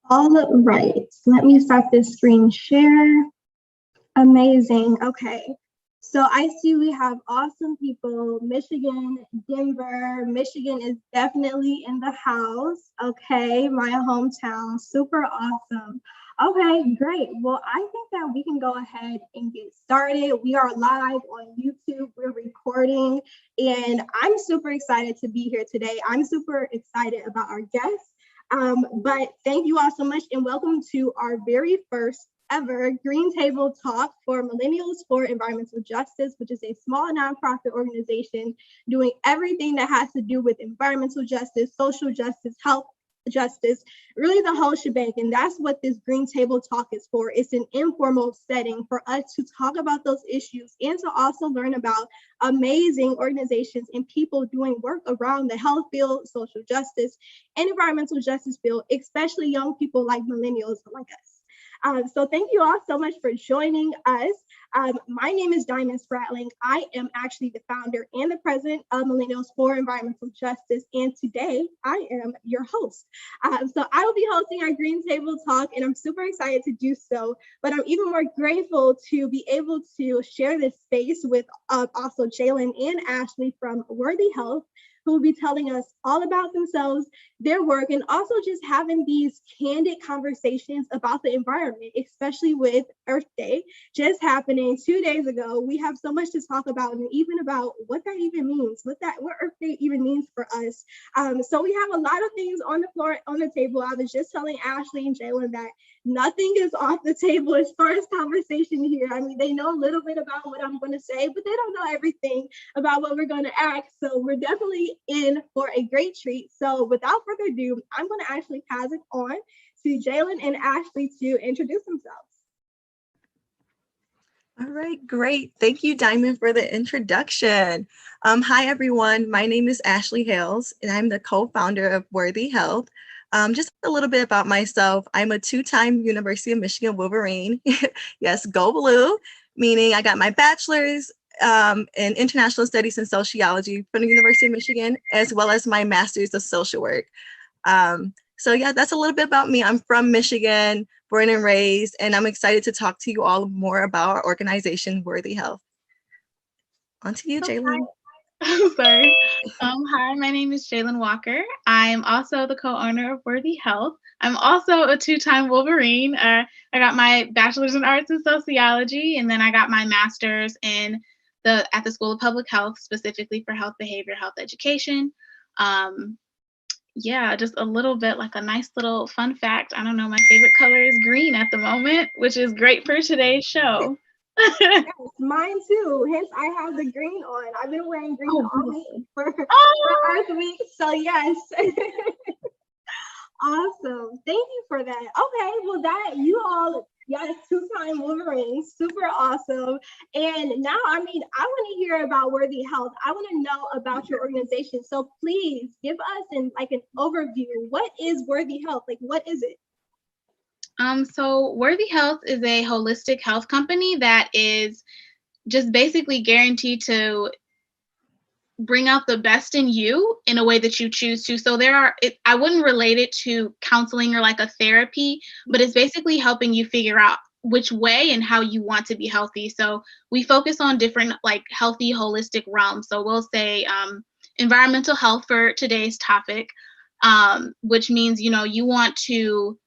All right, let me start this screen share. Amazing. Okay. So I see we have awesome people. Michigan, Denver. Michigan is definitely in the house. Okay, my hometown. Super awesome. Okay, great. Well, I think that we can go ahead and get started. We are live on YouTube. We're recording, and I'm super excited to be here today. I'm super excited about our guests. But thank you all so much, and welcome to our very first ever Green Table Talk for Millennials for Environmental Justice, which is a small nonprofit organization doing everything that has to do with environmental justice, social justice, health justice, really the whole shebang. And that's what this Green Table Talk is for. It's an informal setting for us to talk about those issues and to also learn about amazing organizations and people doing work around the health field, social justice, and environmental justice field, especially young people like millennials like us. So thank you all so much for joining us. My name is Diamond Spratling. I am actually the founder and the president of Millennials for Environmental Justice, and today I am your host. So I will be hosting our Green Table Talk, and I'm super excited to do so, but I'm even more grateful to be able to share this space with also Jalyn and Ashley from Worthy Health, who will be telling us all about themselves, their work, and also just having these candid conversations about the environment, especially with Earth Day just happening 2 days ago. We have so much to talk about, and even about what that even means, what Earth Day even means for us. So we have a lot of things on the floor, on the table. I was just telling Ashley and Jalyn that nothing is off the table as far as conversation here. I mean, they know a little bit about what I'm going to say, but they don't know everything about what we're going to ask. So we're definitely in for a great treat. So without further ado, I'm going to actually pass it on to Jalyn and Ashley to introduce themselves. All right, great. Thank you, Diamond, for the introduction. Hi, everyone. My name is Ashley Hales, and I'm the co-founder of Worthy Health. Just a little bit about myself. I'm a two-time University of Michigan Wolverine. Yes, go blue, meaning I got my bachelor's in international studies and sociology from the University of Michigan, as well as my master's of social work. So yeah, that's a little bit about me. I'm from Michigan, born and raised, and I'm excited to talk to you all more about our organization, Worthy Health. On to you, Jalyn. Sorry. Hi, my name is Jalyn Walker. I'm also the co-owner of Worthy Health. I'm also a two-time Wolverine. I got my bachelor's in arts and sociology, and then I got my master's at the School of Public Health, specifically for health behavior, health education. Yeah, just a little bit, like a nice little fun fact. I don't know, my favorite color is green at the moment, which is great for today's show. Yes, mine too. Hence, I have the green on. I've been wearing green for Earth Week. So yes. Awesome. Thank you for that. Okay, well you all, yes, two-time Wolverines, super awesome. And now, I want to hear about Worthy Health. I want to know about your organization. So please give us an overview. What is Worthy Health? Like, what is it? So Worthy Health is a holistic health company that is just basically guaranteed to bring out the best in you in a way that you choose to. So I wouldn't relate it to counseling or like a therapy, but it's basically helping you figure out which way and how you want to be healthy. So we focus on different like healthy, holistic realms. So we'll say environmental health for today's topic, which means, you want to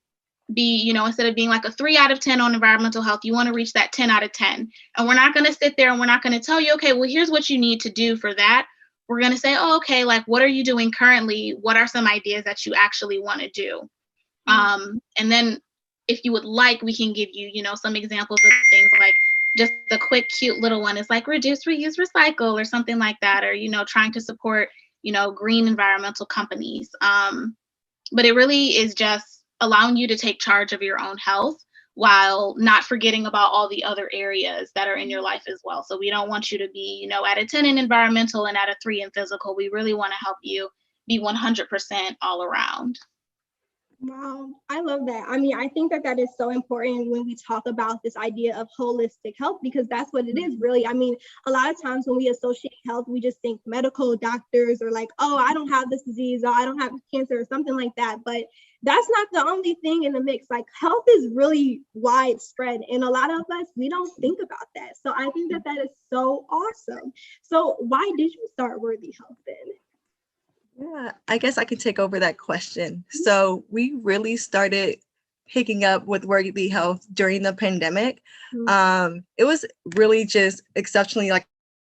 be, instead of being like a 3 out of 10 on environmental health, you want to reach that 10 out of 10. And we're not going to sit there and we're not going to tell you, okay, well, here's what you need to do for that. We're going to say, oh, okay, like, what are you doing currently? What are some ideas that you actually want to do? And then if you would like, we can give you, some examples of things like just a quick, cute little one is like reduce, reuse, recycle or something like that, or, trying to support, green environmental companies. But it really is just allowing you to take charge of your own health while not forgetting about all the other areas that are in your life as well. So we don't want you to be, at a 10 in environmental and at a 3 in physical. We really want to help you be 100% all around. Wow, I love that. I think that is so important when we talk about this idea of holistic health, because that's what it is really. A lot of times when we associate health, we just think medical doctors or like, oh, I don't have this disease or I don't have cancer or something like that. But that's not the only thing in the mix. Like, health is really widespread, and a lot of us, we don't think about that. So I think that is so awesome. So why did you start Worthy Health then? Yeah, I guess I could take over that question. So we really started picking up with Worthy Health during the pandemic. It was really just exceptionally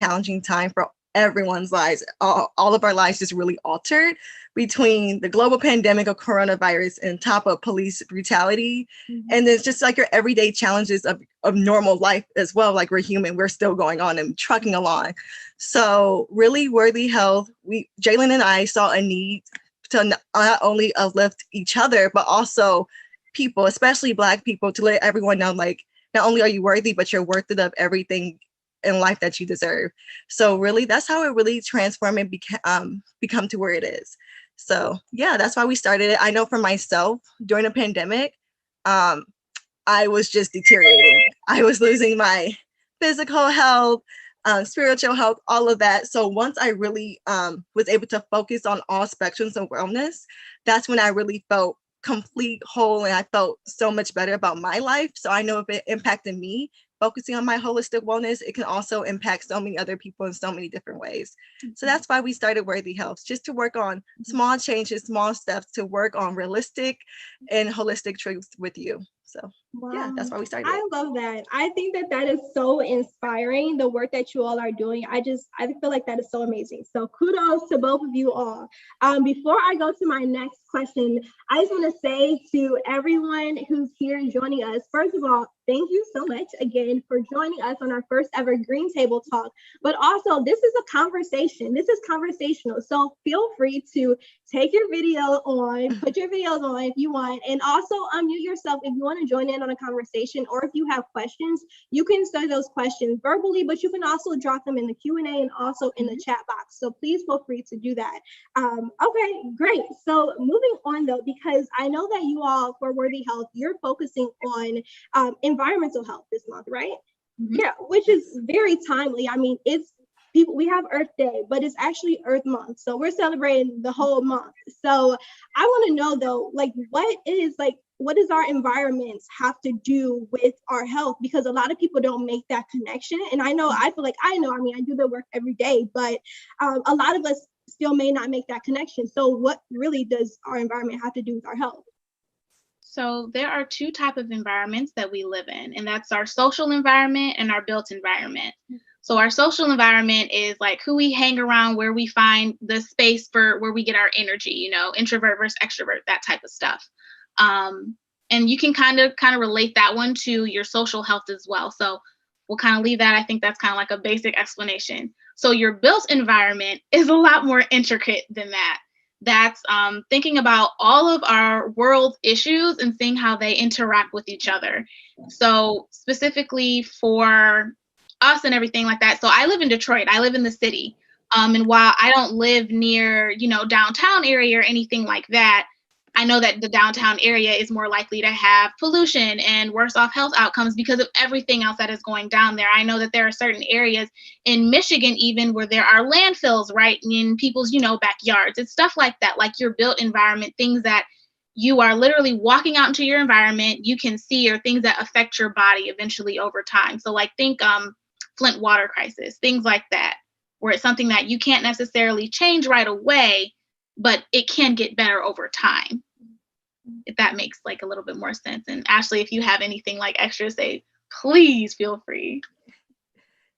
challenging time for everyone's lives. All of our lives just really altered between the global pandemic of coronavirus and top of police brutality. And it's just like your everyday challenges of normal life as well. Like, we're human, we're still going on and trucking along. So really, Worthy Health, Jalyn and I saw a need to not only uplift each other, but also people, especially Black people, to let everyone know, like, not only are you worthy, but you're worth it of everything in life that you deserve. So really, that's how it really transformed and become to where it is. So yeah, that's why we started it. I know for myself, during the pandemic, I was just deteriorating. I was losing my physical health, spiritual health, all of that. So once I really was able to focus on all spectrums of wellness, that's when I really felt complete, whole, and I felt so much better about my life. So I know if it impacted me, focusing on my holistic wellness, it can also impact so many other people in so many different ways. So that's why we started Worthy Health, just to work on small changes, small steps to work on realistic and holistic truths with you. So yeah, that's why we started. I love that. I think that is so inspiring, the work that you all are doing. I feel like that is so amazing. So kudos to both of you all. Before I go to my next question, I just want to say to everyone who's here joining us, first of all, thank you so much again for joining us on our first ever Green Table Talk. But also, this is a conversation. This is conversational. So feel free to take your video on, put your videos on if you want, and also unmute yourself if you want want to join in on a conversation, or if you have questions, you can say those questions verbally, but you can also drop them in the Q&A and also in the chat box. So please feel free to do that. Okay, great. So moving on though, because I know that you all for Worthy Health, you're focusing on environmental health this month, right? Yeah, which is very timely. I mean, we have Earth Day, but it's actually Earth Month. So we're celebrating the whole month. So I want to know though, like, what does our environments have to do with our health? Because a lot of people don't make that connection. And I mean, I do the work every day, but a lot of us still may not make that connection. So what really does our environment have to do with our health? So there are two types of environments that we live in, and that's our social environment and our built environment. So our social environment is like who we hang around, where we find the space for where we get our energy, introvert versus extrovert, that type of stuff. And you can kind of relate that one to your social health as well. So we'll kind of leave that. I think that's kind of like a basic explanation. So your built environment is a lot more intricate than that. That's thinking about all of our world issues and seeing how they interact with each other. So specifically for us and everything like that. So I live in Detroit. I live in the city. And while I don't live near, downtown area or anything like that, I know that the downtown area is more likely to have pollution and worse off health outcomes because of everything else that is going down there. I know that there are certain areas in Michigan even where there are landfills right in people's, backyards. It's stuff like that, like your built environment, things that you are literally walking out into your environment, you can see, or things that affect your body eventually over time. So like think Flint water crisis, things like that, where it's something that you can't necessarily change right away, but it can get better over time, if that makes like a little bit more sense. And Ashley, if you have anything like extra to say, please feel free.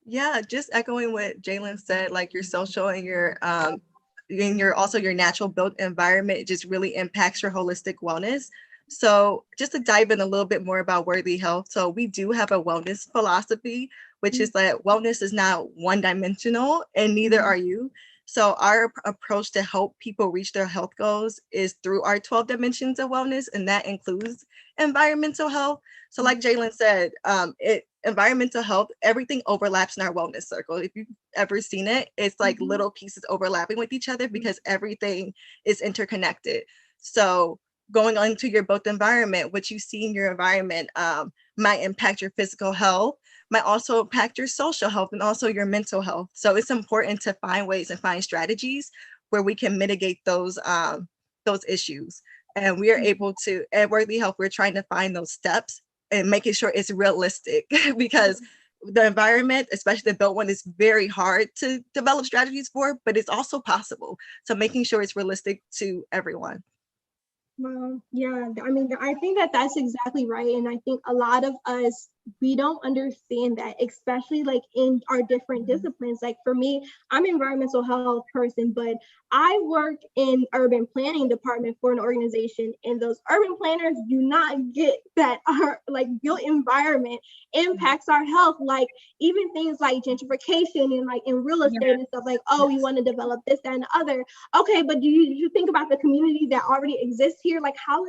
Yeah, just echoing what Jalyn said, like your social and your natural built environment, it just really impacts your holistic wellness. So just to dive in a little bit more about Worthy Health. So we do have a wellness philosophy, which is that wellness is not one dimensional and neither are you. So our approach to help people reach their health goals is through our 12 dimensions of wellness, and that includes environmental health. So like Jalyn said, environmental health, everything overlaps in our wellness circle. If you've ever seen it, it's like little pieces overlapping with each other because everything is interconnected. So going on to your both environment, what you see in your environment might impact your physical health, might also impact your social health and also your mental health. So it's important to find ways and find strategies where we can mitigate those issues. And we are able to, at Worthy Health, we're trying to find those steps and making sure it's realistic because the environment, especially the built one, is very hard to develop strategies for, but it's also possible. So making sure it's realistic to everyone. Well, yeah, I mean, I think that that's exactly right. And I think a lot of us, we don't understand that, especially like in our different disciplines. Like for me, I'm an environmental health person, but I work in urban planning department for an organization, and those urban planners do not get that our like built environment impacts our health. Like even things like gentrification and like in real estate and stuff, like, oh, we want to develop this, that, and the other. Okay, but do you think about the community that already exists here? Like how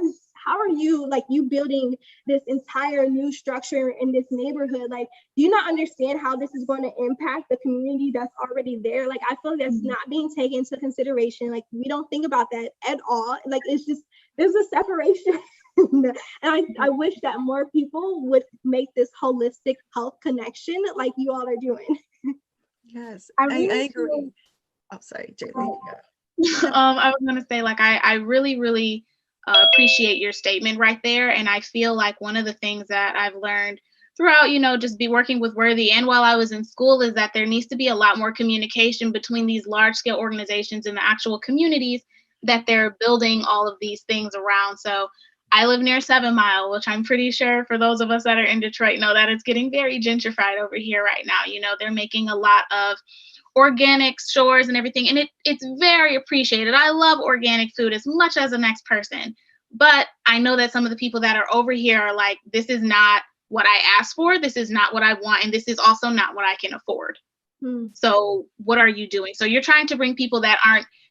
are you like you building this entire new structure in this neighborhood? Like, do you not understand how this is going to impact the community that's already there? Like, I feel like that's not being taken into consideration. Like, we don't think about that at all. Like, it's just, there's a separation. And I wish that more people would make this holistic health connection like you all are doing. Yes, I agree. Oh, sorry, Jalyn. I was going to say, like, I really, really appreciate your statement right there. And I feel like one of the things that I've learned throughout, just be working with Worthy and while I was in school is that there needs to be a lot more communication between these large scale organizations and the actual communities that they're building all of these things around. So I live near 7 Mile, which I'm pretty sure for those of us that are in Detroit know that it's getting very gentrified over here right now. They're making a lot of organic stores and everything, and it's very appreciated. I love organic food as much as the next person, but I know that some of the people that are over here are like, this is not what I asked for, this is not what I want, and this is also not what I can afford. So what are you doing? So you're trying to bring people that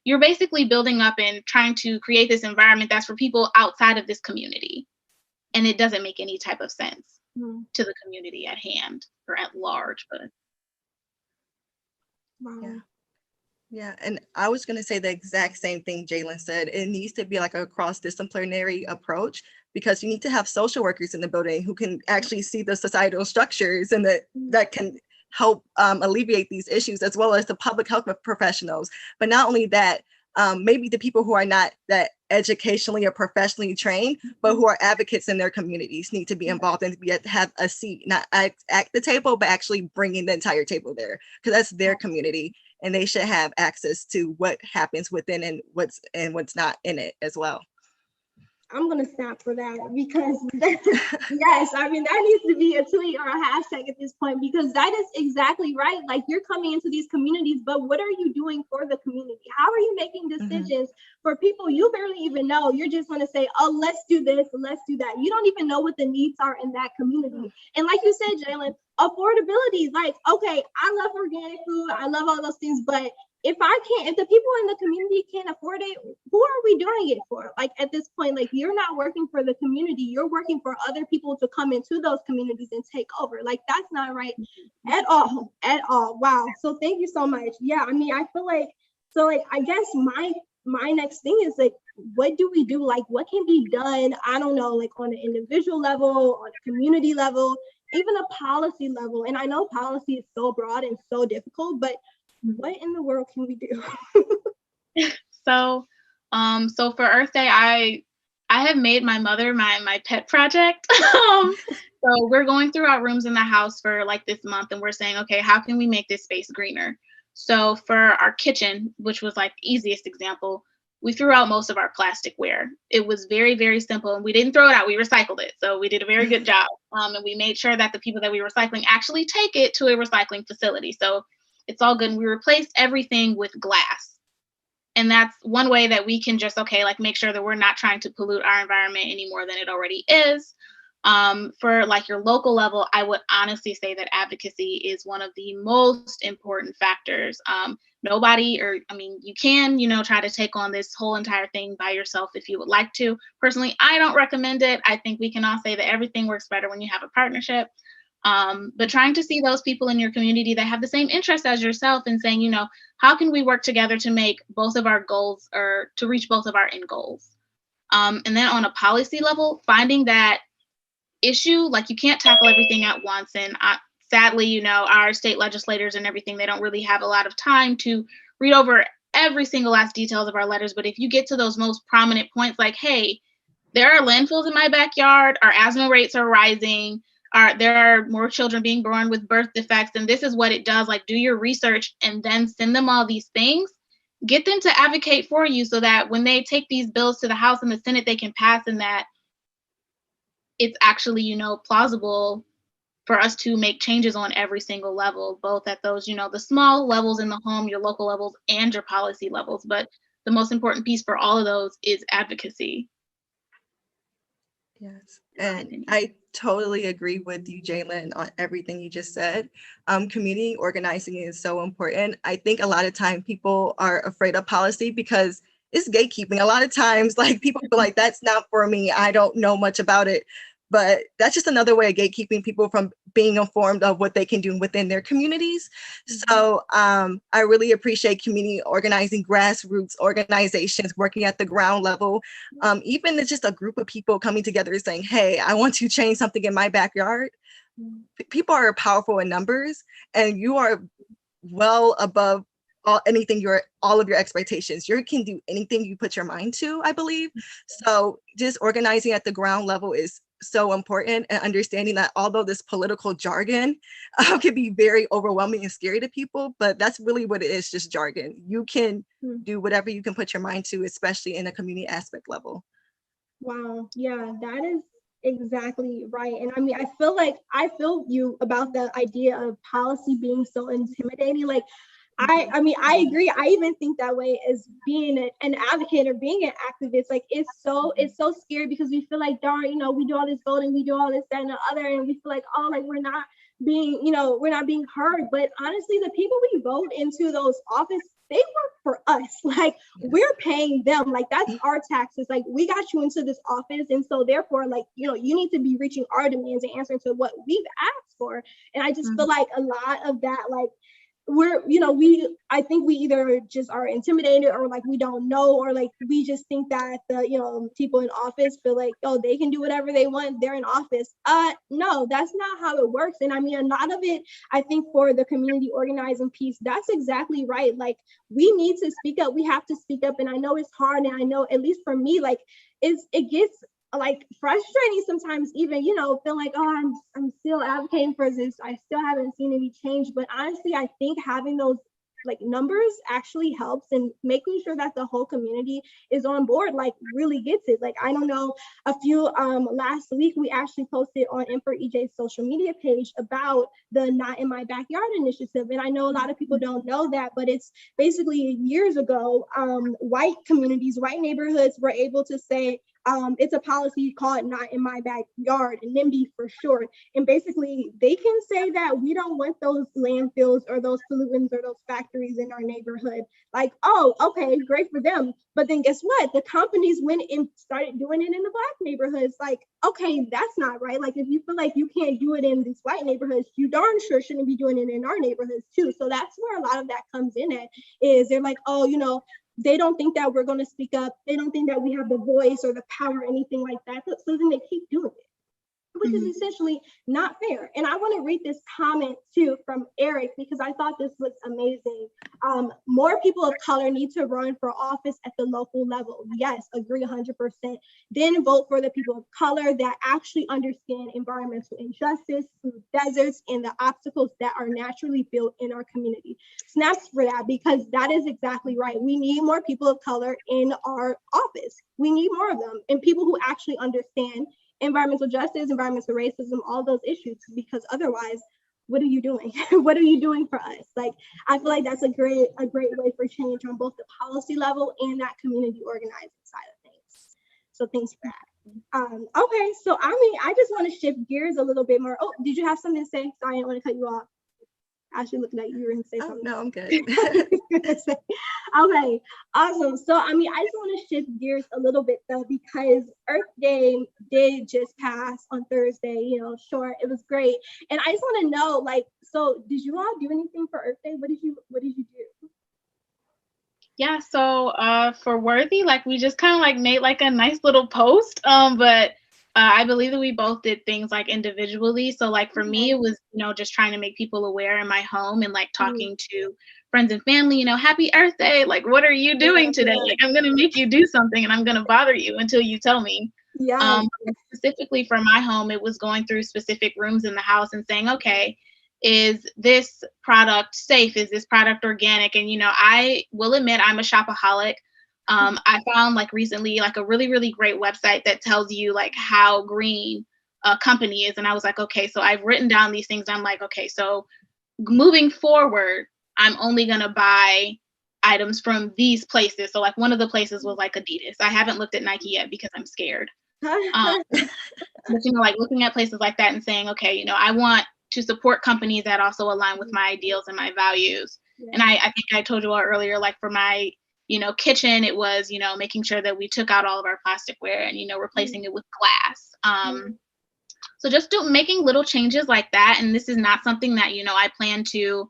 you're basically building up and trying to create this environment that's for people outside of this community. and it doesn't make any type of sense to the community at hand or at large. But yeah. Yeah, and I was going to say the exact same thing Jalyn said. It needs to be like a cross-disciplinary approach, because you need to have social workers in the building who can actually see the societal structures and that can help alleviate these issues, as well as the public health professionals. But not only that, maybe the people who are not that educationally or professionally trained, but who are advocates in their communities need to be involved and have a seat, not at the table, but actually bringing the entire table there, because that's their community. And they should have access to what happens within and what's not in it as well. I'm gonna snap for that, because yes, I mean, that needs to be a tweet or a hashtag at this point, because that is exactly right. Like, you're coming into these communities, but what are you doing for the community? How are you making decisions for people you barely even know? You're just gonna say, oh, let's do this, let's do that. You don't even know what the needs are in that community. And like you said, Jalyn, affordability, like, okay, I love organic food, I love all those things, but if the people in the community can't afford it, who are we doing it for? Like, at this point, like, you're not working for the community, you're working for other people to come into those communities and take over. Like, that's not right at all. Wow. So thank you so much. Yeah, I mean, I feel like, so like, I guess my next thing is like, what do we do? Like, what can be done? I don't know, like on an individual level, on a community level, even a policy level. And I know policy is so broad and so difficult, but what in the world can we do? So for Earth Day, I have made my mother my pet project. So we're going through our rooms in the house for like this month, and we're saying, okay, how can we make this space greener? So for our kitchen, which was like the easiest example, we threw out most of our plasticware. It was very, very simple, and we didn't throw it out, we recycled it. So we did a very good job. And we made sure that the people that we were recycling actually take it to a recycling facility. So it's all good. We replaced everything with glass. And that's one way that we can just, okay, like make sure that we're not trying to pollute our environment any more than it already is. For like your local level, I would honestly say that advocacy is one of the most important factors. You can, try to take on this whole entire thing by yourself if you would like to. Personally, I don't recommend it. I think we can all say that everything works better when you have a partnership. But trying to see those people in your community that have the same interests as yourself and saying, how can we work together to make both of our goals, or to reach both of our end goals? And then on a policy level, finding that issue, like you can't tackle everything at once. And sadly, our state legislators and everything, they don't really have a lot of time to read over every single last details of our letters. But if you get to those most prominent points, like, hey, there are landfills in my backyard, our asthma rates are rising, there are more children being born with birth defects, and this is what it does. Like, do your research and then send them all these things. Get them to advocate for you so that when they take these bills to the House and the Senate, they can pass, and that it's actually, plausible for us to make changes on every single level, both at those, the small levels in the home, your local levels, and your policy levels. But the most important piece for all of those is advocacy. Yes, and I totally agree with you, Jalyn, on everything you just said. Community organizing is so important. I think a lot of time people are afraid of policy because it's gatekeeping. A lot of times, like, people feel like that's not for me, I don't know much about it. But that's just another way of gatekeeping people from being informed of what they can do within their communities. So I really appreciate community organizing, grassroots organizations working at the ground level. Even it's just a group of people coming together saying, hey, I want to change something in my backyard. People are powerful in numbers, and you are well above all of your expectations. You can do anything you put your mind to, I believe. So just organizing at the ground level is so important, and understanding that although this political jargon can be very overwhelming and scary to people, but that's really what it is, just jargon. You can do whatever you can put your mind to, especially in a community aspect level. Wow, yeah, that is exactly right. And I mean, I feel you about the idea of policy being so intimidating. Like, I mean, I agree. I even think that way as being an advocate or being an activist. Like, it's so scary because we feel like, darn, we do all this voting, we do all this, that, and the other, and we feel like, oh, like we're not being heard. But honestly, the people we vote into those they work for us. Like, we're paying them. Like, that's our taxes. Like, we got you into this office. And so therefore, like, you know, you need to be reaching our demands and answering to what we've asked for. And I just feel like a lot of that, like, I think we either just are intimidated, or like we don't know, or like we just think that the, you know, people in office feel like, oh, they can do whatever they want, they're in office. No, that's not how it works. And I mean, a lot of it, I think, for the community organizing piece, that's exactly right. Like, we need to speak up. We have to speak up. And I know it's hard, and I know, at least for me, like, it gets like frustrating sometimes, even, you know, feel like, oh, I'm still advocating for this, I still haven't seen any change. But honestly, I think having those like numbers actually helps, and making sure that the whole community is on board, like, really gets it. Like, I don't know, last week we actually posted on M4EJ's social media page about the Not in My Backyard initiative. And I know a lot of people don't know that, but it's basically years ago, white communities, white neighborhoods were able to say, it's a policy called Not in My Backyard, NIMBY for short. And basically, they can say that we don't want those landfills or those pollutants or those factories in our neighborhood. Like, oh, okay, great for them. But then guess what? The companies went and started doing it in the Black neighborhoods. Like, okay, that's not right. Like, if you feel like you can't do it in these white neighborhoods, you darn sure shouldn't be doing it in our neighborhoods too. So that's where a lot of that comes in at, is they're like, oh, you know, they don't think that we're going to speak up. They don't think that we have the voice or the power or anything like that. So then they keep doing it, which is essentially not fair. And I want to read this comment too from Eric, because I thought this was amazing. More people of color need to run for office at the local level. Yes, agree 100%. Then vote for the people of color that actually understand environmental injustice, food deserts, and the obstacles that are naturally built in our community. Snaps for that, because that is exactly right. We need more people of color in our office. We need more of them, and people who actually understand environmental justice, environmental racism, all those issues, because otherwise, what are you doing? What are you doing for us? Like, I feel like that's a great way for change on both the policy level and that community organizing side of things. So thanks for that. Okay, so I mean, I just want to shift gears a little bit more. Oh, did you have something to say? Sorry, I didn't want to cut you off. Ashley, looking at you, you were going to say something. No, I'm good. Okay, awesome. So, I mean, I just want to shift gears a little bit though, because Earth Day did just pass on Thursday, you know, short, it was great. And I just want to know, like, so did you all do anything for Earth Day? What did you do? Yeah, so for Worthy, like, we just kind of like made like a nice little post, but I believe that we both did things like individually. So like for me, it was, you know, just trying to make people aware in my home, and like talking to friends and family, you know, happy Earth Day. Like, what are you doing today? Like, I'm going to make you do something, and I'm going to bother you until you tell me. Yeah. Specifically for my home, it was going through specific rooms in the house and saying, okay, is this product safe? Is this product organic? And, you know, I will admit I'm a shopaholic. I found like recently like a really, really great website that tells you like how green a company is. And I was like, okay, so I've written down these things. I'm like, okay, so moving forward, I'm only going to buy items from these places. So like one of the places was like Adidas. I haven't looked at Nike yet because I'm scared. But, you know, like looking at places like that and saying, okay, you know, I want to support companies that also align with my ideals and my values. Yeah. And I think I told you all earlier, like for my, you know, kitchen, it was, you know, making sure that we took out all of our plasticware and, you know, replacing it with glass. So just making little changes like that. And this is not something that, you know, I plan to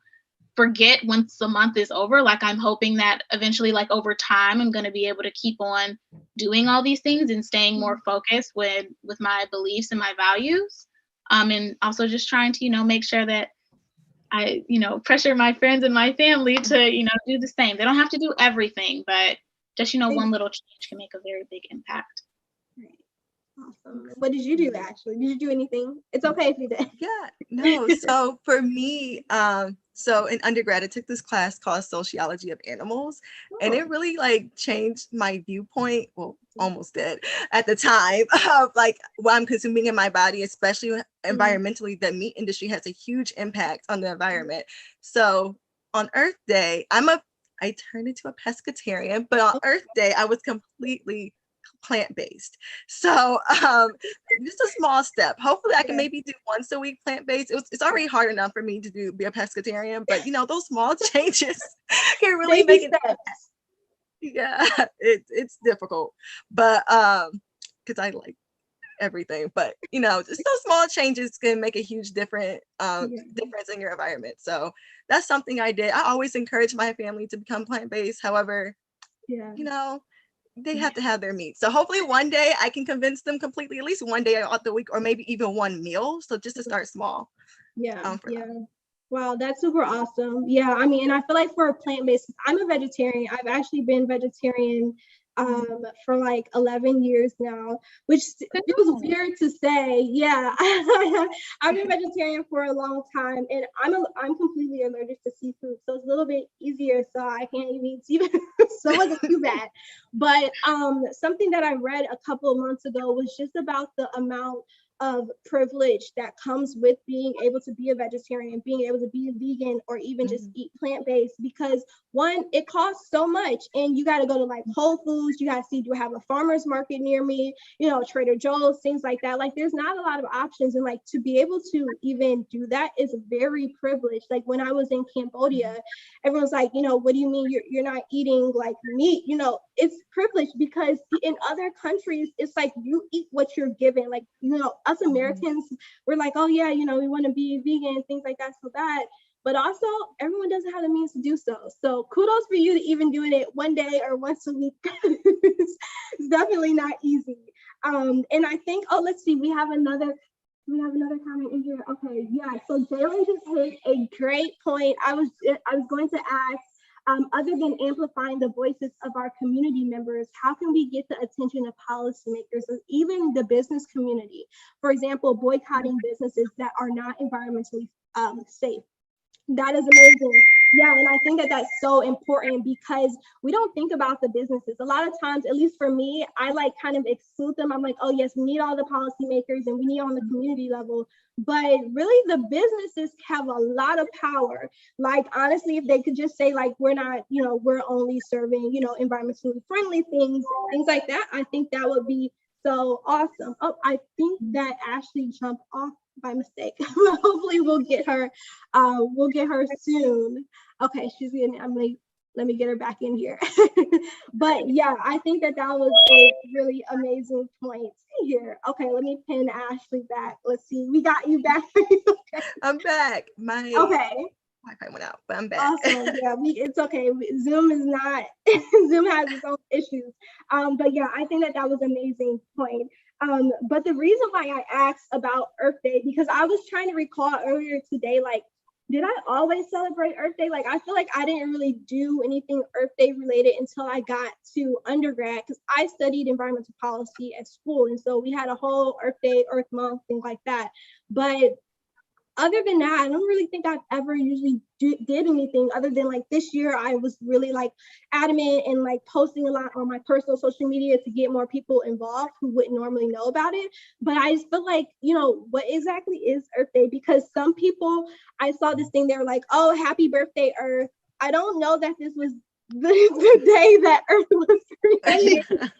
forget once the month is over. Like, I'm hoping that eventually, like over time, I'm going to be able to keep on doing all these things and staying more focused with my beliefs and my values. And also just trying to, you know, make sure that I, you know, pressure my friends and my family to, you know, do the same. They don't have to do everything, but just, you know, one little change can make a very big impact. Awesome. What did you do, Ashley? Did you do anything? It's okay if you did. Yeah, no. So for me, so in undergrad, I took this class called Sociology of Animals, and it really like changed my viewpoint. Well, almost did at the time of like what I'm consuming in my body, especially environmentally. The meat industry has a huge impact on the environment. So on Earth Day, I turned into a pescatarian, but on Earth Day, I was completely plant-based. So just a small step. Hopefully I can maybe do once a week plant-based. It's already hard enough for me to be a pescatarian, but those small changes can really make it. Yeah, it's difficult, but because I like everything, but just those small changes can make a huge difference in your environment. So that's something I did. I always encourage my family to become plant-based. However, they have to have their meat. So hopefully one day I can convince them completely, at least one day out the week, or maybe even one meal. So just to start small. Wow, that's super awesome. Yeah, I mean, and I feel like for a plant-based, I'm a vegetarian. I've actually been vegetarian for like 11 years now, which feels weird to say. Yeah, I've been vegetarian for a long time, and I'm completely allergic to seafood, so it's a little bit easier. So I can't even eat seafood, so it wasn't too bad. But something that I read a couple of months ago was just about the amount of privilege that comes with being able to be a vegetarian, being able to be a vegan, or even just eat plant-based, because one, it costs so much, and you got to go to like Whole Foods, you got to see, do I have a farmer's market near me, Trader Joe's, things like that. Like there's not a lot of options, and like to be able to even do that is very privileged. Like when I was in Cambodia, everyone's like, what do you mean you're not eating like meat? It's privileged, because in other countries it's like you eat what you're given. Like us Americans, we're like, oh yeah, we want to be vegan, things like that, so that. But also, everyone doesn't have the means to do so. So kudos for you to even doing it one day or once a week. It's definitely not easy. And I think, let's see, we have another comment in here. Okay, yeah. So Jalyn just hit a great point. I was going to ask, other than amplifying the voices of our community members, how can we get the attention of policymakers or even the business community? For example, boycotting businesses that are not environmentally safe. That is amazing. Yeah, and I think that that's so important, because we don't think about the businesses. A lot of times, at least for me, I like kind of exclude them. I'm like, oh yes, we need all the policymakers and we need on the community level. But really the businesses have a lot of power. Like honestly, if they could just say like, we're not, we're only serving, environmentally friendly things like that, I think that would be so awesome. Oh, I think that Ashley jumped off by mistake. Hopefully we'll get her soon. Okay, she's getting, let me get her back in here. But yeah, I think that was a really amazing point here. Okay, let me pin Ashley back. Let's see, we got you back. Okay. I'm back. Wi-Fi went out, but I'm back. Awesome. Yeah, it's okay. Zoom is not, Zoom has its own issues. But yeah, I think that was an amazing point. But the reason why I asked about Earth Day, because I was trying to recall earlier today, like, did I always celebrate Earth Day? Like, I feel like I didn't really do anything Earth Day related until I got to undergrad, because I studied environmental policy at school. And so we had a whole Earth Day, Earth Month, things like that. But other than that, I don't really think I've ever usually did anything other than like this year. I was really like adamant and like posting a lot on my personal social media to get more people involved who wouldn't normally know about it. But I just feel like, what exactly is Earth Day? Because some people, I saw this thing, they were like, oh, happy birthday, Earth. I don't know that this was the day that Earth was created.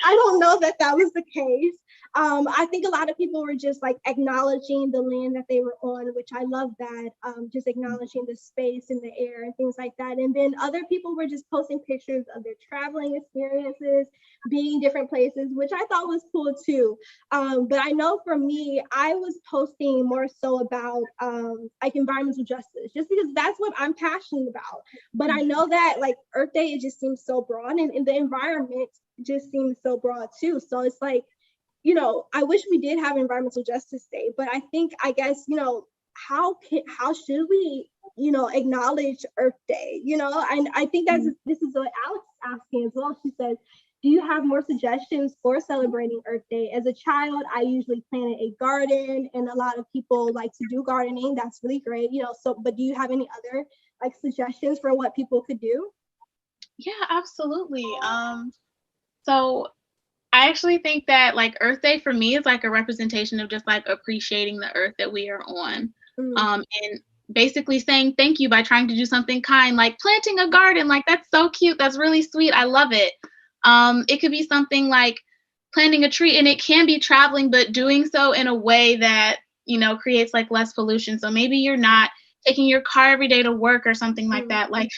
I don't know that was the case. I think a lot of people were just like acknowledging the land that they were on, which I love that, just acknowledging the space and the air and things like that. And then other people were just posting pictures of their traveling experiences, being different places, which I thought was cool too. But I know for me, I was posting more so about like environmental justice, just because that's what I'm passionate about. But I know that like Earth Day, it just seems so broad, and the environment just seems so broad too. So it's like, I wish we did have Environmental Justice Day, but I guess, how should we, acknowledge Earth Day, and I think this is what Alex is asking as well. She says, do you have more suggestions for celebrating Earth Day? As a child, I usually planted a garden, and a lot of people like to do gardening. That's really great, so, but do you have any other like suggestions for what people could do? Yeah, absolutely. So I actually think that like Earth Day for me is like a representation of just like appreciating the earth that we are on. And basically saying thank you by trying to do something kind, like planting a garden. Like that's so cute. That's really sweet. I love it. It could be something like planting a tree, and it can be traveling, but doing so in a way that, creates like less pollution. So maybe you're not taking your car every day to work or something like that, like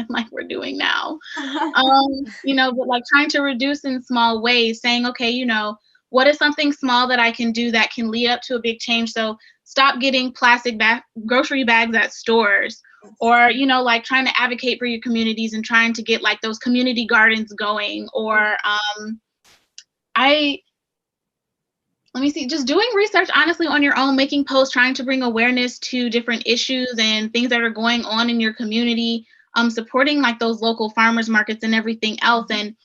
like we're doing now. But like trying to reduce in small ways, saying, okay, what is something small that I can do that can lead up to a big change? So stop getting plastic grocery bags at stores, or, like trying to advocate for your communities and trying to get like those community gardens going, or let me see, just doing research honestly on your own, making posts, trying to bring awareness to different issues and things that are going on in your community, supporting like those local farmers markets and everything else. And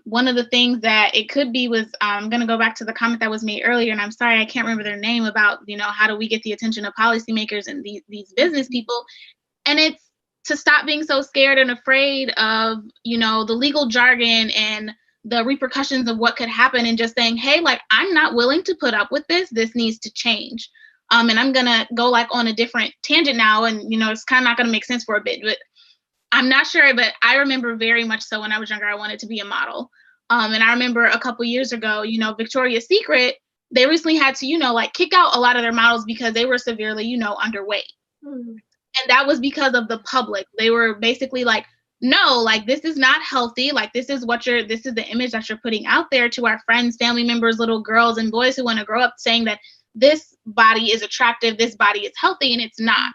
one of the things that it could be was, I'm going to go back to the comment that was made earlier, and I'm sorry, I can't remember their name, about, how do we get the attention of policymakers and these business people? And it's to stop being so scared and afraid of, the legal jargon and the repercussions of what could happen, and just saying, hey, like, I'm not willing to put up with this. This needs to change. And I'm going to go like on a different tangent now. And, it's kind of not going to make sense for a bit, but I'm not sure, but I remember very much so when I was younger, I wanted to be a model. And I remember a couple years ago, Victoria's Secret, they recently had to, like kick out a lot of their models because they were severely, underweight. And that was because of the public. They were basically like, no, like, this is not healthy. Like, this is the image that you're putting out there to our friends, family members, little girls and boys who want to grow up, saying that this body is attractive, this body is healthy, and it's not.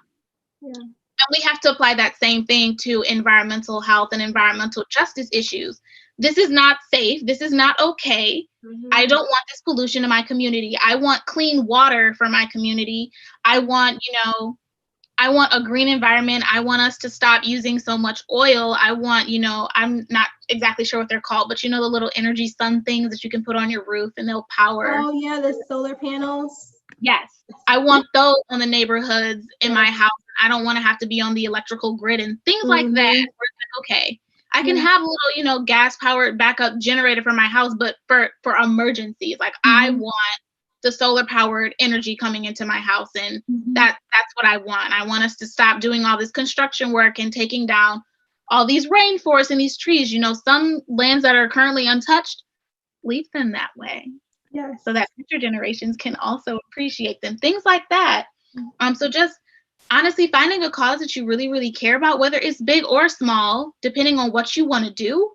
Yeah. And we have to apply that same thing to environmental health and environmental justice issues. This is not safe. This is not okay. I don't want this pollution in my community. I want clean water for my community. I want a green environment. I want us to stop using so much oil. I want, I'm not exactly sure what they're called, but the little energy sun things that you can put on your roof and they'll power. Oh yeah, the solar panels. Yes. I want those on the neighborhoods in my house. I don't want to have to be on the electrical grid and things like that. Where it's like, okay, I can have a little, gas powered backup generator for my house, but for emergencies, like I want the solar powered energy coming into my house. And that's what I want. I want us to stop doing all this construction work and taking down all these rainforests and these trees. Some lands that are currently untouched, leave them that way. Yes. So that future generations can also appreciate them. Things like that. So just honestly finding a cause that you really, really care about, whether it's big or small, depending on what you want to do,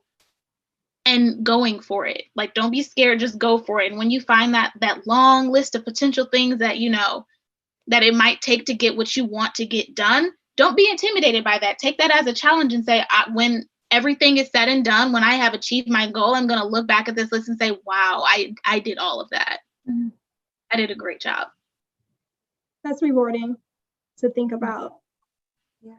and going for it. Like, don't be scared, just go for it. And when you find that long list of potential things that that it might take to get what you want to get done, don't be intimidated by that. Take that as a challenge and say, when everything is said and done, when I have achieved my goal, I'm going to look back at this list and say, wow, I did all of that. I did a great job. That's rewarding to think about. Yeah.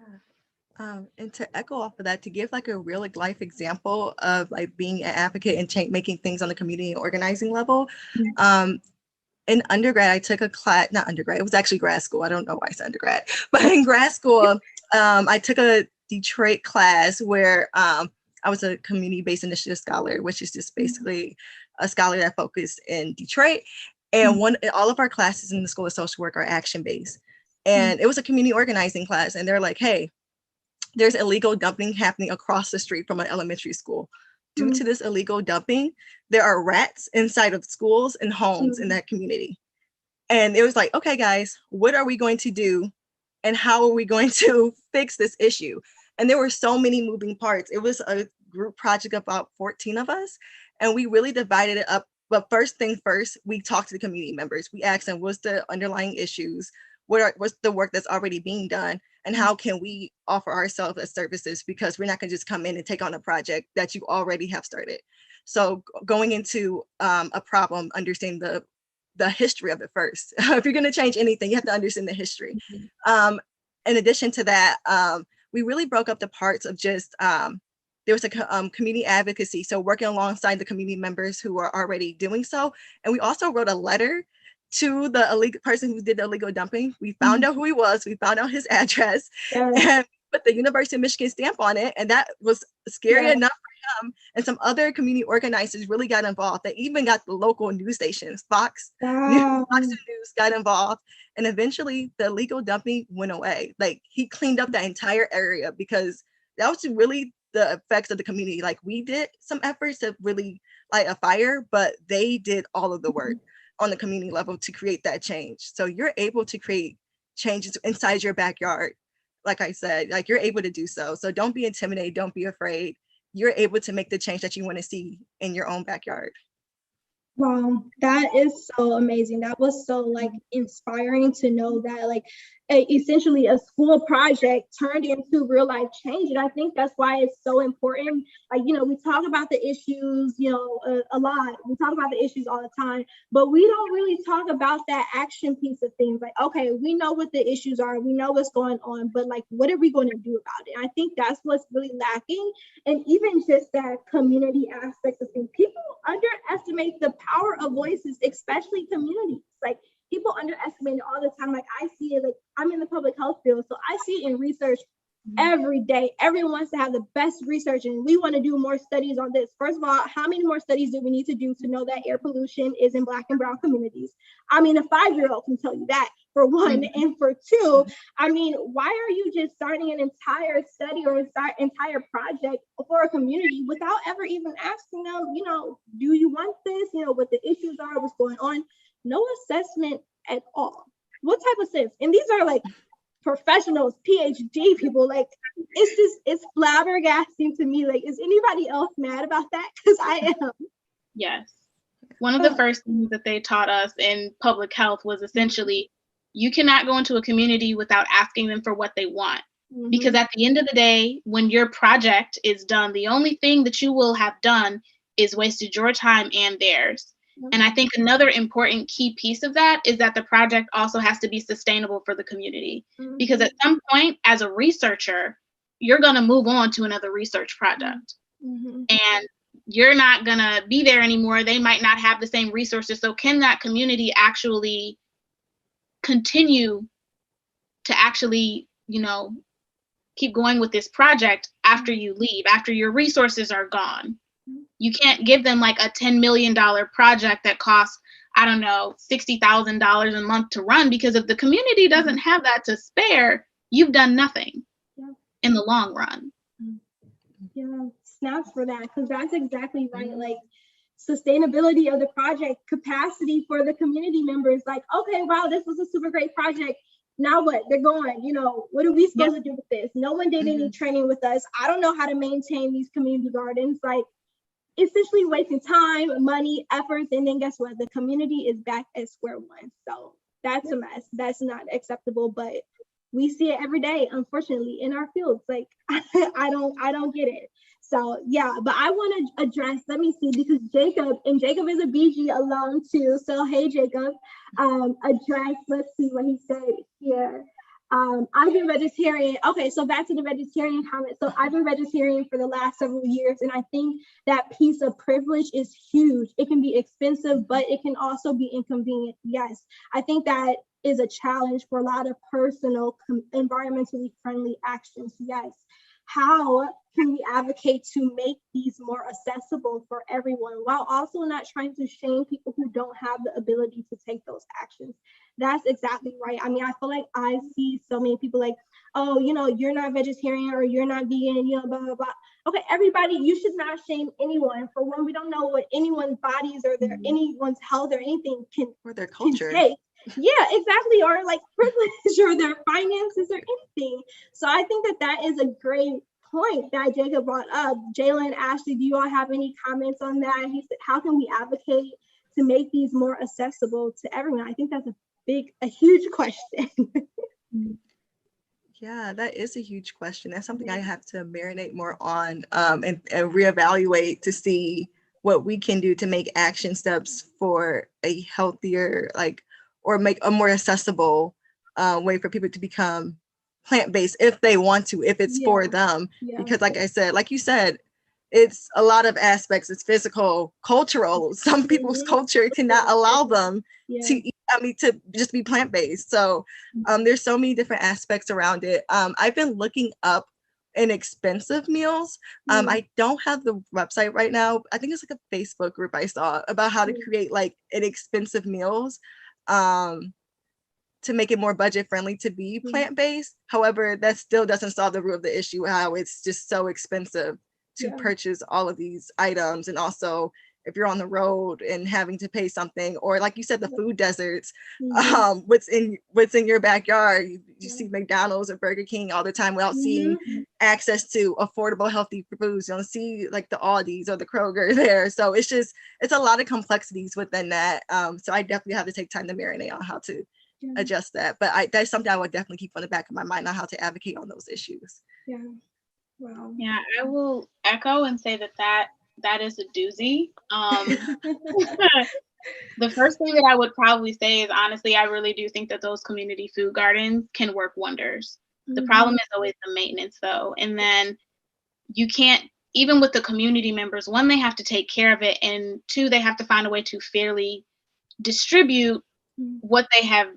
And to echo off of that, to give like a real life example of like being an advocate and making things on the community and organizing level. In undergrad, I took a class, not undergrad, it was actually grad school. I don't know why I said undergrad, but in grad school, I took a Detroit class where I was a community-based initiative scholar, which is just basically a scholar that focused in Detroit. And all of our classes in the School of Social Work are action-based. And it was a community organizing class. And they're like, hey, there's illegal dumping happening across the street from an elementary school. Due to this illegal dumping, there are rats inside of schools and homes in that community. And it was like, okay, guys, what are we going to do? And how are we going to fix this issue? And there were so many moving parts. It was a group project of about 14 of us. And we really divided it up. But first thing first, we talked to the community members. We asked them, what's the underlying issues? What's the work that's already being done? And how can we offer ourselves as services? Because we're not going to just come in and take on a project that you already have started. So going into a problem, understanding the history of it first. If you're going to change anything, you have to understand the history. In addition to that, we really broke up the parts of just, there was a community advocacy. So working alongside the community members who are already doing so. And we also wrote a letter to the illegal person who did the illegal dumping. We found out who he was. We found out his address and put the University of Michigan stamp on it. And that was scary enough for him. And some other community organizers really got involved. They even got the local news stations, Fox News got involved. And eventually the illegal dumping went away. Like, he cleaned up that entire area, because that was really the effects of the community. Like we did some efforts to really light a fire, but they did all of the work on the community level to create that change. So you're able to create changes inside your backyard. Like I said, like you're able to do so. So don't be intimidated, don't be afraid. You're able to make the change that you want to see in your own backyard. Wow, that is so amazing. That was so like inspiring to know that like essentially a school project turned into real life change. And I think that's why it's so important. Like, you know, we talk about the issues, you know, a lot. We talk about the issues all the time, but we don't really talk about that action piece of things. Like, okay, we know what the issues are, we know what's going on, but like, what are we going to do about it? And I think that's what's really lacking. And even just that community aspect of things, people underestimate the power of voices, especially communities. Like people underestimate it all the time. Like I see it, like I'm in the public health field, so I see it in research every day. Everyone wants to have the best research and we want to do more studies on this. First of all, how many more studies do we need to do to know that air pollution is in Black and brown communities? I mean, a 5-year-old can tell you that, for one. And for two, I mean, why are you just starting an entire study or entire project for a community without ever even asking them, you know, do you want this? You know, what the issues are, what's going on? No assessment at all. What type of sense? And these are like professionals, PhD people. Like it's flabbergasting to me. Like, is anybody else mad about that? Because I am. Yes. One of the first things that they taught us in public health was essentially you cannot go into a community without asking them for what they want. Because at the end of the day, when your project is done, the only thing that you will have done is wasted your time and theirs. And I think another important key piece of that is that the project also has to be sustainable for the community. Because at some point, as a researcher, you're going to move on to another research project. And you're not going to be there anymore. They might not have the same resources. So can that community actually continue to actually, you know, keep going with this project after you leave, after your resources are gone? You can't give them like a $10 million project that costs, I don't know, $60,000 a month to run, because if the community doesn't have that to spare, you've done nothing in the long run. Yeah, snaps for that, because that's exactly right. Like sustainability of the project, capacity for the community members. Like, okay, wow, this was a super great project. Now what? They're going, you know, what are we supposed to do with this? No one did any training with us. I don't know how to maintain these community gardens. Like, essentially wasting time, money, efforts, and then guess what? The community is back at square one. So that's a mess. That's not acceptable, but we see it every day, unfortunately, in our fields. Like I don't get it. So yeah, but I want to address, let me see, because Jacob is a BG alum too. So hey Jacob, address, let's see what he said here. I've been vegetarian. Okay, so back to the vegetarian comment. So I've been vegetarian for the last several years, and I think that piece of privilege is huge. It can be expensive, but it can also be inconvenient. Yes, I think that is a challenge for a lot of personal, environmentally friendly actions. Yes. How can we advocate to make these more accessible for everyone while also not trying to shame people who don't have the ability to take those actions? That's exactly right. I mean, I feel like I see so many people like, oh, you know, you're not vegetarian or you're not vegan, you know, blah, blah, blah. Okay, everybody, you should not shame anyone. For one, we don't know what anyone's bodies or anyone's health or anything can, or their culture. Can take. Yeah, exactly. Or like privilege or their finances or anything. So I think that is a great point that Jacob brought up. Jalyn, Ashley, do you all have any comments on that? He said, how can we advocate to make these more accessible to everyone? I think that's a huge question. Yeah, that is a huge question. That's something I have to marinate more on and reevaluate to see what we can do to make action steps for a healthier, like, or make a more accessible way for people to become plant-based if they want to, if it's for them. Because like I said, like you said, it's a lot of aspects. It's physical, cultural. Some people's culture cannot allow them to eat, to just be plant-based. So there's so many different aspects around it. I've been looking up inexpensive meals. I don't have the website right now. I think it's like a Facebook group I saw about how to create like inexpensive meals. to make it more budget friendly to be plant-based. However, that still doesn't solve the root of the issue, how it's just so expensive to purchase all of these items. And also if you're on the road and having to pay something, or like you said, the food deserts, what's in your backyard. You see McDonald's or Burger King all the time without seeing access to affordable, healthy foods. You don't see like the Aldi's or the Kroger there. So it's a lot of complexities within that. So I definitely have to take time to marinate on how to adjust that. But that's something I would definitely keep on the back of my mind on how to advocate on those issues. Yeah. Wow. Yeah, I will echo and say that is a doozy. The first thing that I would probably say is, honestly, I really do think that those community food gardens can work wonders. The problem is always the maintenance, though. And then you can't, even with the community members, one, they have to take care of it, and two, they have to find a way to fairly distribute what they have,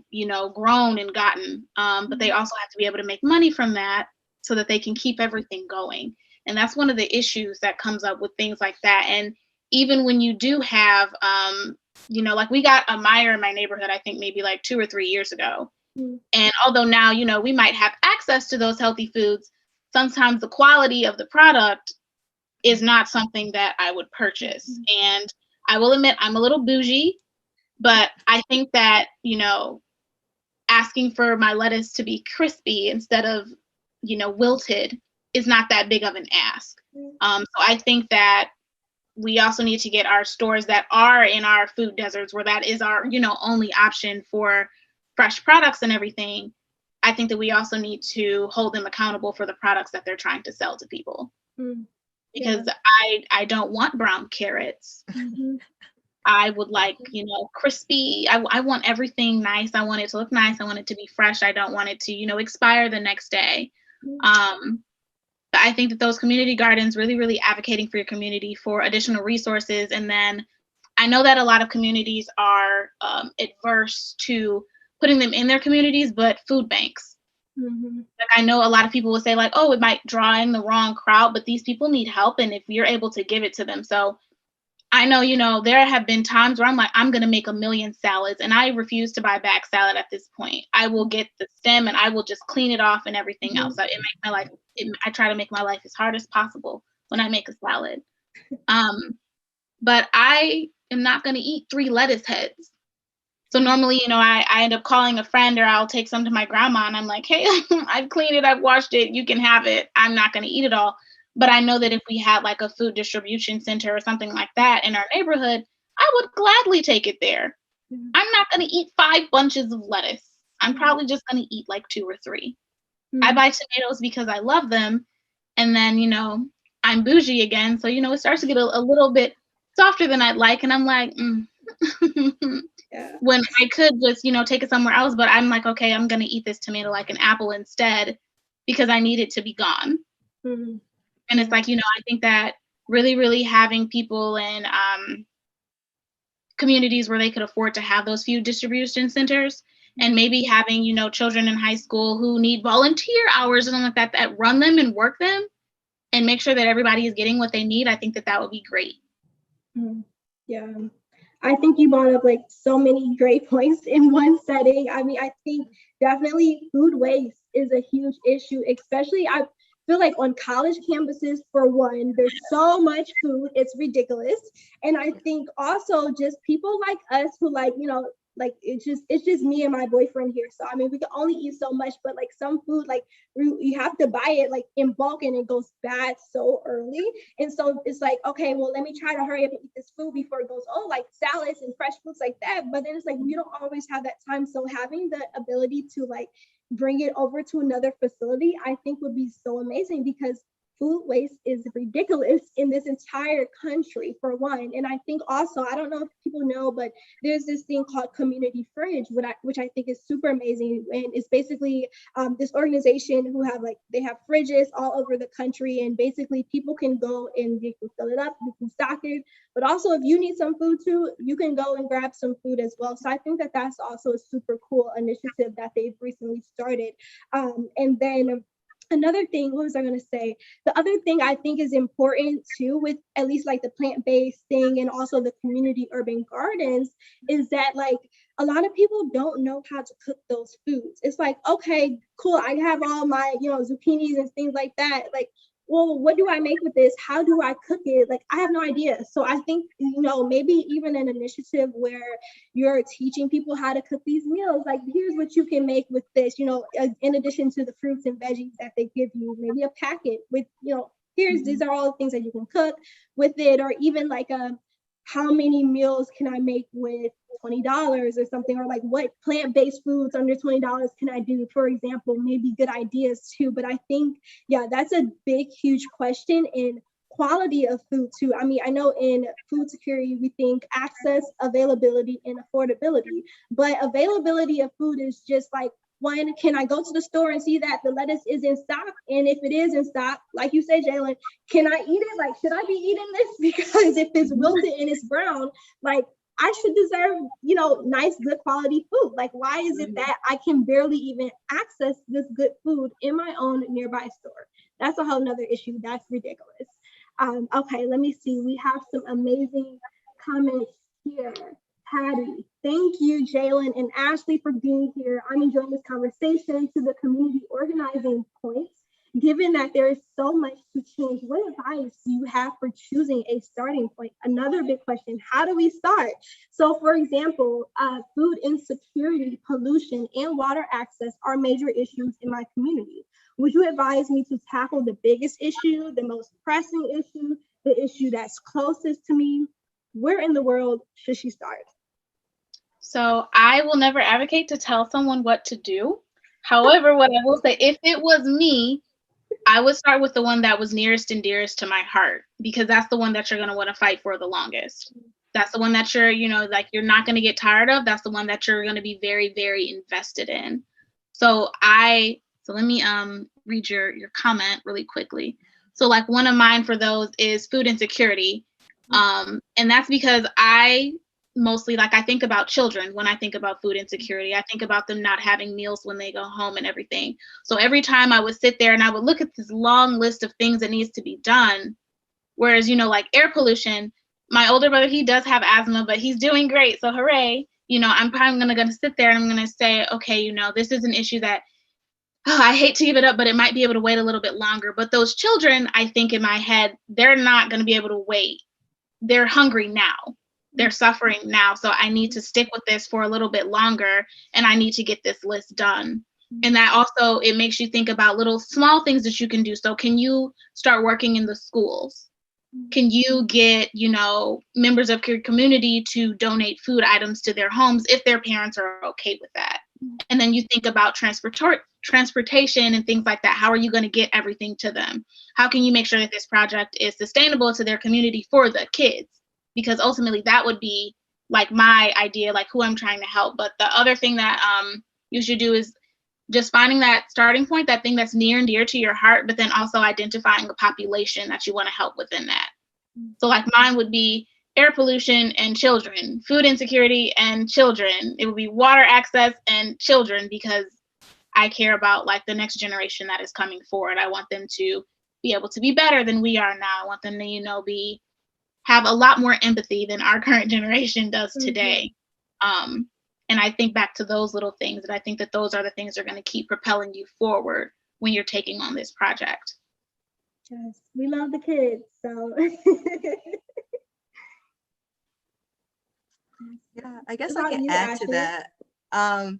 grown and gotten. But they also have to be able to make money from that so that they can keep everything going. And that's one of the issues that comes up with things like that. And even when you do have, like we got a Meijer in my neighborhood, I think maybe like 2 or 3 years ago. And although now, we might have access to those healthy foods, sometimes the quality of the product is not something that I would purchase. And I will admit I'm a little bougie, but I think that, asking for my lettuce to be crispy instead of, wilted is not that big of an ask. So I think that we also need to get our stores that are in our food deserts, where that is our, only option for fresh products and everything. I think that we also need to hold them accountable for the products that they're trying to sell to people. Because I don't want brown carrots. I would like, crispy. I want everything nice. I want it to look nice. I want it to be fresh. I don't want it to, expire the next day. But I think that those community gardens, really, really advocating for your community for additional resources. And then I know that a lot of communities are adverse to putting them in their communities, but food banks. Like, I know a lot of people will say like, oh, it might draw in the wrong crowd, but these people need help. And if you're able to give it to them. So I know, there have been times where I'm like, I'm going to make 1 million salads, and I refuse to buy back salad at this point. I will get the stem and I will just clean it off and everything else. So it makes my life, I try to make my life as hard as possible when I make a salad. But I am not going to eat 3 lettuce heads. So normally, I end up calling a friend, or I'll take some to my grandma and I'm like, hey, I've cleaned it, I've washed it, you can have it. I'm not going to eat it all. But I know that if we had like a food distribution center or something like that in our neighborhood, I would gladly take it there. I'm not going to eat 5 bunches of lettuce. I'm probably just going to eat like 2 or 3. I buy tomatoes because I love them. And then, I'm bougie again. So, it starts to get a little bit softer than I'd like. And I'm like, when I could just, take it somewhere else. But I'm like, okay, I'm going to eat this tomato like an apple instead because I need it to be gone. And it's like, I think that really, really having people in communities where they could afford to have those few distribution centers, and maybe having, children in high school who need volunteer hours and something like that run them and work them and make sure that everybody is getting what they need. I think that would be great. Yeah. I think you brought up like so many great points in one setting. I mean, I think definitely food waste is a huge issue, especially I feel like on college campuses, for one, there's so much food, it's ridiculous. And I think also just people like us who like, like it's just me and my boyfriend here. So I mean, we can only eat so much, but like some food, like you have to buy it like in bulk and it goes bad so early. And so it's like, okay, well, let me try to hurry up and eat this food before it goes, like salads and fresh foods like that. But then it's like, we don't always have that time. So having the ability to like bring it over to another facility, I think would be so amazing, because food waste is ridiculous in this entire country, for one. And I think also, I don't know if people know, but there's this thing called Community Fridge, which I think is super amazing. And it's basically this organization who they have fridges all over the country, and basically people can go and they can fill it up, you can stock it. But also, if you need some food too, you can go and grab some food as well. So I think that that's also a super cool initiative that they've recently started. And then another thing, what was I going to say? The other thing I think is important too, with at least like the plant-based thing and also the community urban gardens, is that like a lot of people don't know how to cook those foods. It's like, okay, cool, I have all my, zucchinis and things like that. Like, well, what do I make with this? How do I cook it? Like, I have no idea. So I think, maybe even an initiative where you're teaching people how to cook these meals, like, here's what you can make with this, in addition to the fruits and veggies that they give you, maybe a packet with, these are all the things that you can cook with it, or even like how many meals can I make with $20 or something, or like what plant-based foods under $20 can I do, for example. Maybe good ideas too. But I think, yeah, that's a big, huge question in quality of food too. I mean, I know in food security, we think access, availability, and affordability, but availability of food is just like, one, can I go to the store and see that the lettuce is in stock? And if it is in stock, like you said, Jalyn, can I eat it? Like, should I be eating this? Because if it's wilted and it's brown, like, I should deserve, nice, good quality food. Like, why is it that I can barely even access this good food in my own nearby store? That's a whole nother issue. That's ridiculous. Okay, let me see. We have some amazing comments here. Patty, thank you, Jalyn and Ashley, for being here. I'm enjoying this conversation. To the community organizing points, given that there is so much to change, what advice do you have for choosing a starting point? Another big question, how do we start? So for example, food insecurity, pollution, and water access are major issues in my community. Would you advise me to tackle the biggest issue, the most pressing issue, the issue that's closest to me? Where in the world should she start? So I will never advocate to tell someone what to do. However, what I will say, if it was me, I would start with the one that was nearest and dearest to my heart, because that's the one that you're going to want to fight for the longest. That's the one that you're, like, you're not going to get tired of. That's the one that you're going to be very, very invested in. So let me read your comment really quickly. So like one of mine for those is food insecurity. And that's because I mostly, like, I think about children when I think about food insecurity. I think about them not having meals when they go home and everything. So every time I would sit there and I would look at this long list of things that needs to be done. Whereas, like air pollution, my older brother, he does have asthma, but he's doing great. So hooray. I'm probably going to sit there and I'm going to say, okay, this is an issue that, I hate to give it up, but it might be able to wait a little bit longer. But those children, I think in my head, they're not going to be able to wait. They're hungry now. They're suffering now. So I need to stick with this for a little bit longer, and I need to get this list done. And that also, it makes you think about little small things that you can do. So can you start working in the schools? Can you get, members of your community to donate food items to their homes if their parents are okay with that? And then you think about transportation and things like that. How are you going to get everything to them? How can you make sure that this project is sustainable to their community for the kids? Because ultimately that would be like my idea, like who I'm trying to help. But the other thing that you should do is just finding that starting point, that thing that's near and dear to your heart, but then also identifying a population that you want to help within that. So like mine would be air pollution and children, food insecurity and children. It would be water access and children, because I care about like the next generation that is coming forward. I want them to be able to be better than we are now. I want them to, have a lot more empathy than our current generation does today. And I think back to those little things, and I think that those are the things that are going to keep propelling you forward when you're taking on this project. Yes, we love the kids, so. Yeah, I guess I can add to that.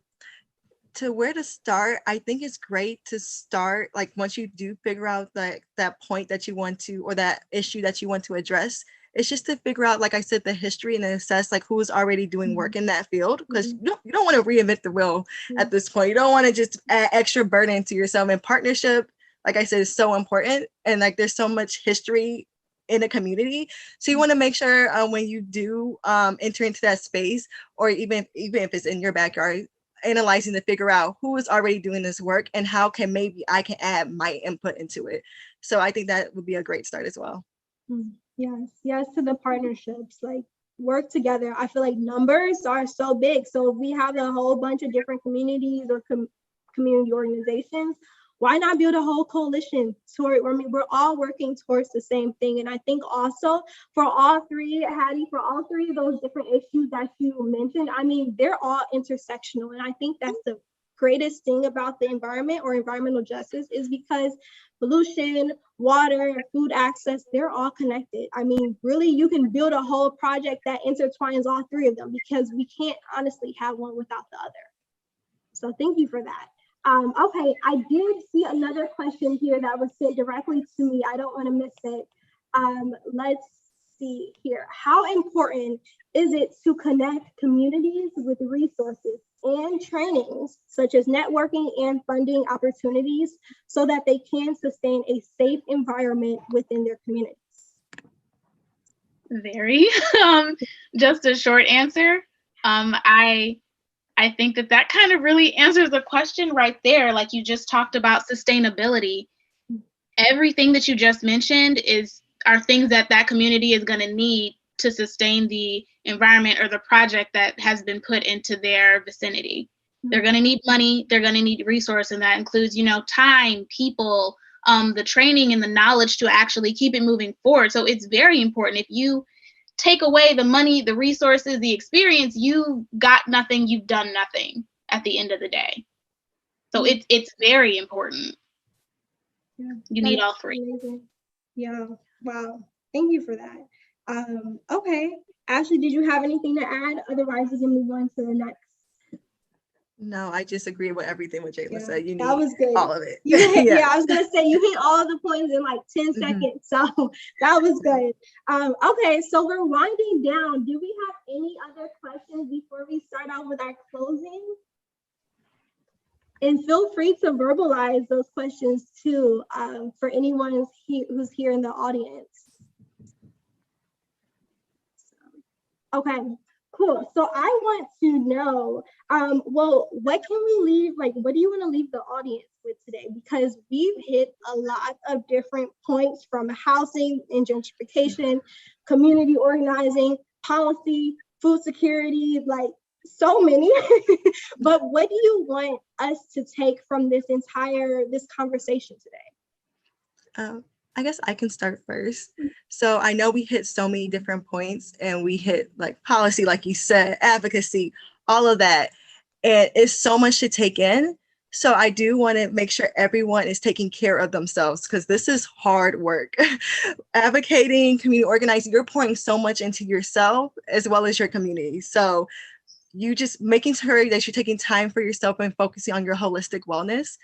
To where to start, I think it's great to start, like, once you do figure out that point that you want to, or that issue that you want to address, it's just to figure out, like I said, the history and assess like who is already doing work in that field, because you don't want to reinvent the wheel at this point. You don't want to just add extra burden to yourself. And partnership, like I said, is so important. And like there's so much history in a community. So you want to make sure when you do enter into that space, or even if it's in your backyard, analyzing to figure out who is already doing this work and how can maybe I can add my input into it. So I think that would be a great start as well. Yes to the partnerships, like work together. I feel like numbers are so big. So if we have a whole bunch of different communities or community organizations why not build a whole coalition toward, I mean, we're all working towards the same thing. And I think also for all three, Hattie, for all three of those different issues that you mentioned, I mean, they're all intersectional. And I think that's the greatest thing about the environment or environmental justice is because pollution, water, food access, they're all connected. I mean, really, you can build a whole project that intertwines all three of them because we can't honestly have one without the other. So thank you for that. Okay, I did see another question here that was sent directly to me. I don't want to miss it. Let's see here. How important is it to connect communities with resources and trainings, such as networking and funding opportunities, so that they can sustain a safe environment within their communities? Very. Just a short answer. I think that kind of really answers the question right there. Like you just talked about sustainability. Everything that you just mentioned are things that community is going to need to sustain the environment or the project that has been put into their vicinity. They're going to need money, they're going to need resources, and that includes, time, people, the training and the knowledge to actually keep it moving forward. So it's very important. If you take away the money, the resources, the experience, you got nothing, you've done nothing at the end of the day. So it's very important. Yeah, you need all three. Amazing. Yeah, wow. Thank you for that. Okay, Ashley, did you have anything to add? Otherwise, we can move on to the next. No, I just agree with everything what Jalyn said. You need that was good. all of it. Yeah, I was gonna say you hit all the points in like 10 seconds, so that was good. Okay, so we're winding down. Do we have any other questions before we start out with our closing? And feel free to verbalize those questions too, for anyone who's here in the audience. Okay, cool. So I want to know, well, what can we leave, like, what do you want to leave the audience with today? Because we've hit a lot of different points, from housing and gentrification, community organizing, policy, food security, like so many. But what do you want us to take from this conversation today? I guess I can start first. So I know we hit so many different points, and we hit like policy, like you said, advocacy, all of that. And it's so much to take in. So I do want to make sure everyone is taking care of themselves, because this is hard work. Advocating, community organizing, you're pouring so much into yourself as well as your community. So you just making sure that you're taking time for yourself and focusing on your holistic wellness.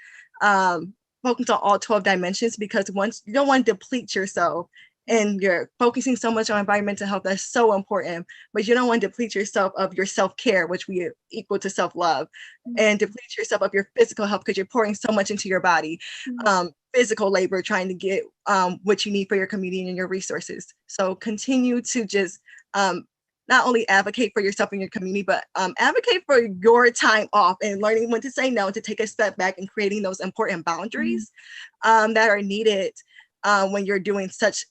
Focus on all 12 dimensions, because once you don't want to deplete yourself, and you're focusing so much on environmental health, that's so important, but you don't want to deplete yourself of your self-care, which we equal to self-love, and deplete yourself of your physical health, because you're pouring so much into your body, physical labor, trying to get what you need for your community and your resources. So continue to just not only advocate for yourself and your community, but advocate for your time off and learning when to say no, to take a step back, and creating those important boundaries that are needed when you're doing such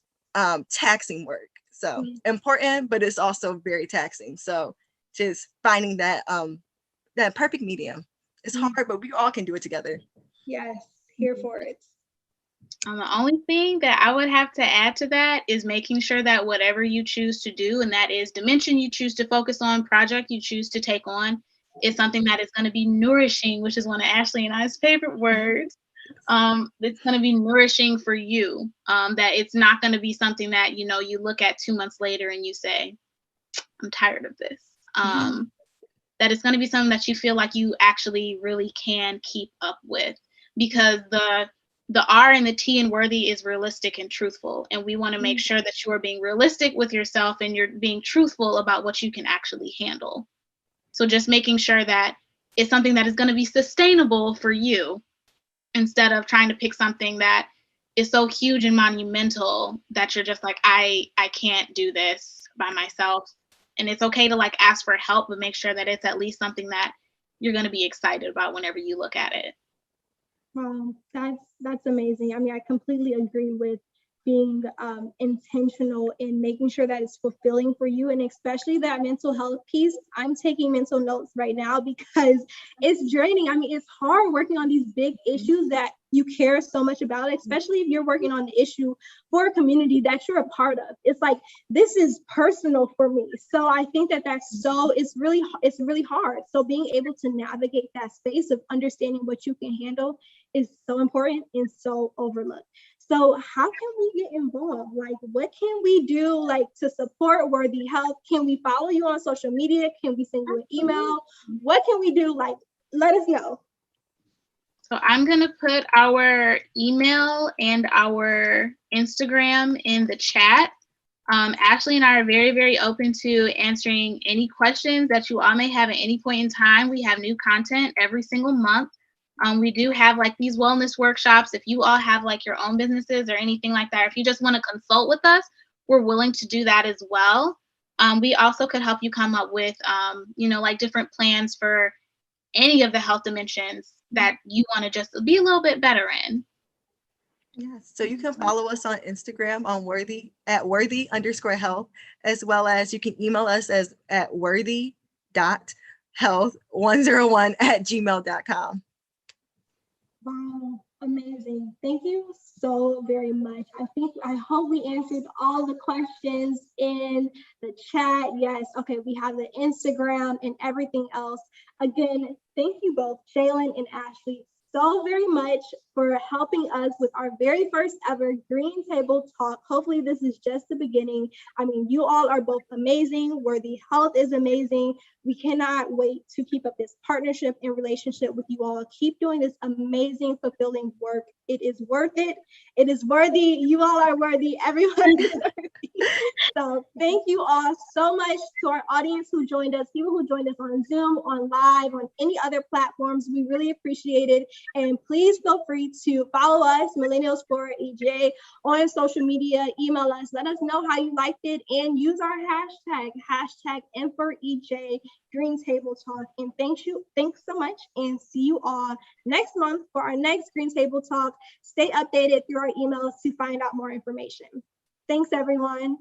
taxing work. So important, but it's also very taxing. So just finding that that perfect medium. It's hard, but we all can do it together. Yes, here for it. The only thing that I would have to add to that is making sure that whatever you choose to do, and that is dimension you choose to focus on, project you choose to take on, is something that is going to be nourishing, which is one of Ashley and I's favorite words. It's going to be nourishing for you. That it's not going to be something that, you look at 2 months later and you say, I'm tired of this. That it's going to be something that you feel like you actually really can keep up with, because the R and the T in worthy is realistic and truthful. And we want to make sure that you are being realistic with yourself and you're being truthful about what you can actually handle. So just making sure that it's something that is going to be sustainable for you, instead of trying to pick something that is so huge and monumental that you're just like, I can't do this by myself. And it's okay to like ask for help, but make sure that it's at least something that you're going to be excited about whenever you look at it. That's amazing. I mean, I completely agree with being intentional in making sure that it's fulfilling for you, and especially that mental health piece. I'm taking mental notes right now because it's draining. I mean, it's hard working on these big issues that you care so much about it, especially if you're working on the issue for a community that you're a part of. It's like, this is personal for me. So I think that it's really hard. So being able to navigate that space of understanding what you can handle is so important and so overlooked. So how can we get involved? Like, what can we do like to support Worthy Health? Can we follow you on social media? Can we send you an email? What can we do? Like, let us know. So I'm going to put our email and our Instagram in the chat. Ashley and I are very, very open to answering any questions that you all may have at any point in time. We have new content every single month. We do have like these wellness workshops. If you all have like your own businesses or anything like that, if you just want to consult with us, we're willing to do that as well. We also could help you come up with, like different plans for any of the health dimensions that you want to just be a little bit better in. Yes, so you can follow us on Instagram on worthy_health, as well as you can email us at worthy.health101@gmail.com. Wow, amazing. Thank you so very much. I hope we answered all the questions in the chat. Yes, okay, we have the Instagram and everything else. Again, thank you both, Jalyn and Ashley, so very much for helping us with our very first ever Green Table Talk. Hopefully this is just the beginning. I mean, you all are both amazing. Worthy Health is amazing. We cannot wait to keep up this partnership and relationship with you all. Keep doing this amazing, fulfilling work. It is worth it. It is worthy. You all are worthy. Everyone is worthy. So thank you all so much to our audience who joined us, people who joined us on Zoom, on live, on any other platforms. We really appreciate it. And please feel free to follow us, Millennials for EJ, on social media. Email us. Let us know how you liked it and use our hashtag #M4EJ Green Table Talk. And thanks so much, and see you all next month for our next Green Table Talk. Stay updated through our emails to find out more information. Thanks, everyone.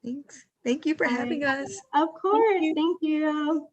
Thanks. Thank you for having us. Of course. Thank you.